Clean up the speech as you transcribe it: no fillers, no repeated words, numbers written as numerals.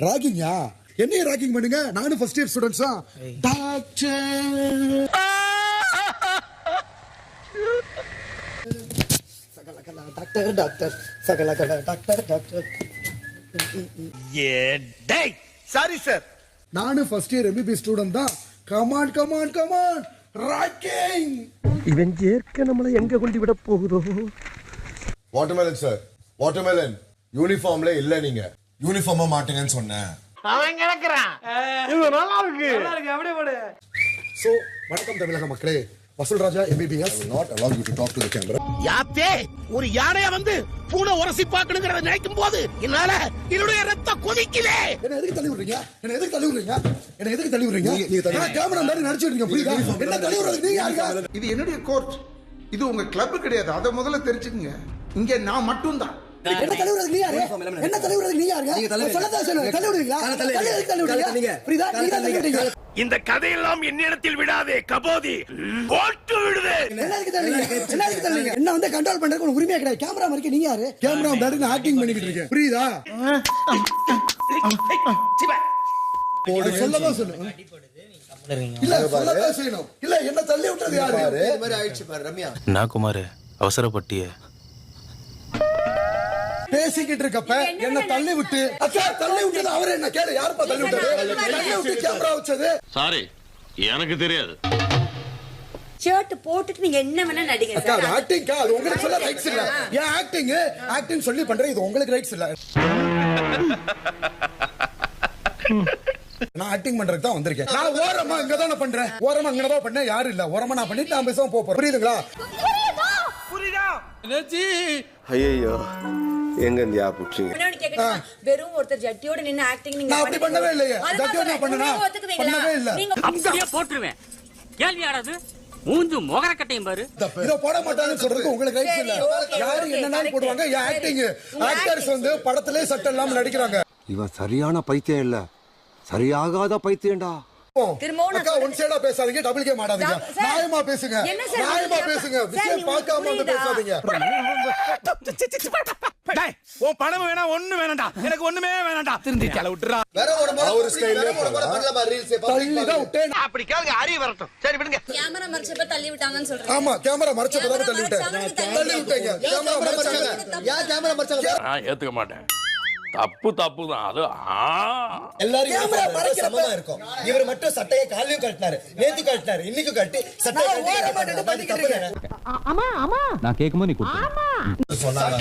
ராகிங்கா? என்னைய ராகிங் பண்ணுங்க, நானும் ஃபர்ஸ்ட் இயர் ஸ்டூடெண்ட்ஸ் தான். டாக்டர் சகலகலா டாக்டர் டாக்டர் சகலகலா டாக்டர் டாக்டர். டேய் சாரி சார், நானும் ஃபர்ஸ்ட் இயர் எம்பிபிஎஸ் ஸ்டூடெண்ட் தான். Come on come on come on ragging. இவன் ஏற்க நம்மளை எங்க கொண்டு விட போகுதோ? வாட்டர்மெலன் சார், வாட்டர்மெலன் யூனிஃபார்ம்ல இல்ல. நீங்க யூனிஃபார்மா மாட்டீங்கன்னு சொன்னேன். அவன் கிடக்குறான். இது நல்லா இருக்கு. அப்படியே போடு. சோ வணக்கம் தமிழக மக்களே, வசூல் ராஜா MBBS. Not allow you to talk to the camera. யாத்தே ஒரு யானைய வந்து பூனை உரசி பார்க்கணுங்கிறத நினைக்கும் போது என்னால என்னுடைய ரத்தம் கொதிக்குதே. என்ன எதுக்கு தள்ளி விடுறீங்க? என்ன எதுக்கு தள்ளி விடுறீங்க? என்ன எதுக்கு தள்ளி விடுறீங்க? நீங்க கேமரா முன்னாடி நடிச்சிட்டு இருக்கீங்க, புரியுதா? என்ன தள்ளி விடுறது? நீங்க யாருங்க? இது என்னுடைய கோர்ட், இது உங்க கிளப் கிடையாது. அதை முதல்ல தெரிஞ்சுக்கங்க. இங்க நான் மட்டும் தான். என்ன தள்ளி விடுறது? நீ யாரு? என்ன தள்ளி விடுறது? நீ யாருங்க? சொல்லதா சொல்லுங்க. தள்ளி விடுவீங்களா? தள்ளி விடுவீங்க. புரியுதா? நீங்க தள்ளி விடுறீங்க. இந்த கதையெல்லாம் என்னிடத்தில் விடாதே கபோதி, போட்டு விடுவே. என்ன எதுக்கு தள்ளுறீங்க? என்ன எதுக்கு தள்ளுறீங்க? என்ன வந்து கண்ட்ரோல் பண்றதுக்கு உங்களுக்கு உரிமை கிடையாது. கேமரா மாதிரி நீ யாரு? கேமரா முன்னாடி நான் ஆக்டிங் பண்ணிக்கிட்டு இருக்கேன், புரியுதா? சொல்லதா சொல்லுங்க. இல்ல சொல்லதா செய்யணும். இல்ல என்ன தள்ளி விட்டது யாரு? இது மாதிரி ஆயிடுச்சு பாரு ரம்யா. நான் குமார் அவசரப்பட்டிய பேசிக்கிட்டு இருக்கப்ப என்ன தள்ளி விட்டு, அக்கா தள்ளி விட்டது அவரே. என்ன கேளு, யாருப்பா தள்ளி விட்டது? தள்ளி விட்டு கேமரா வச்சது. சாரி எனக்கு தெரியாது. ஷர்ட் போட்டுட்டு நீங்க என்ன வேணா நடிங்க அக்கா அது ஆக்டிங்கா, அது உங்களுக்கு சொல்ல ரைட்ஸ் இல்ல. ஏன் ஆக்டிங் சொல்லி பண்றேன், இது உங்களுக்கு ரைட்ஸ் இல்ல. நான் ஆக்டிங் பண்றதுக்கு தான் வந்திருக்கேன். நான் ஓரமா இங்க தான் பண்றேன், ஓரமா இங்க தான் பண்ணேன். யாரும் இல்ல, ஓரமா நான் பண்ணிட்டு நான் பேசாம போறேன், புரியுதுங்களா? ஐயோ எங்க இந்தியா புடிச்சீங்க? வெறும் ஒருத்தர் ஜட்டியோட நின்னு ஆக்டிங் நீங்க நான் அப்படி பண்ணவே இல்லையே. ஜட்டியோட நான் பண்ணனா? பண்ணவே இல்ல. அப்படியே போட்டுருவேன். கேள்வியாடாது மூஞ்சு மொகரக்கட்டையும் பாரு. இத போட மாட்டாங்கன்னு சொல்றதுக்கு உங்களுக்கு ரைட்ஸ் இல்ல. யாரு என்னன்னாலும் போடுவாங்க. ஆக்டிங் ஆக்டர்ஸ் வந்து படத்திலே சட்டை இல்லாம நடிக்கிறாங்க. இவன் சரியான பைத்தியம் இல்ல, சரியாகாத பைத்தியம்டா. அக்கா ஒன் சைடா பேசாதீங்க, டபுள் கேம் ஆடாதீங்க. நியாயமா பேசுங்க, நியாயமா பேசுங்க. விஷயம் பார்க்காம வந்து பேசாதீங்க. டேய் உன் பணம் வேணா ஒண்ணு வேணாம்டா, எனக்கு ஒண்ணுமே வேணாம்டா. திருந்திட்டால விட்டுறா. வேற ஒரு அவர் ஸ்டைல்ல பண்ணலாமா ரீல்ஸ்? தள்ளி தான் விட்டேன். அப்படி கேளுங்க, அறிய வரட்டும். சரி விடுங்க. கேமரா மறைச்சப்ப தள்ளி விட்டாங்கன்னு சொல்றேன். ஆமா கேமரா மறைச்சப்ப தான் தள்ளி விட்டேன். தள்ளி விட்டீங்க. கேமரா மறைச்சாங்க. யார் கேமரா மறைச்சாங்க? நான் ஏத்துக்க மாட்டேன். தப்பு தான் அது. எல்லாரும் கேமரா மறைக்கிறப்ப இருக்கும். இவர் மட்டும் சட்டையை காலையும் கட்டினாரு, நேத்து கட்டினாரு, இன்னைக்கு கட்டி சட்டையை கட்டி. நான் கேக்கும்போது நீ சொன்னாங்க.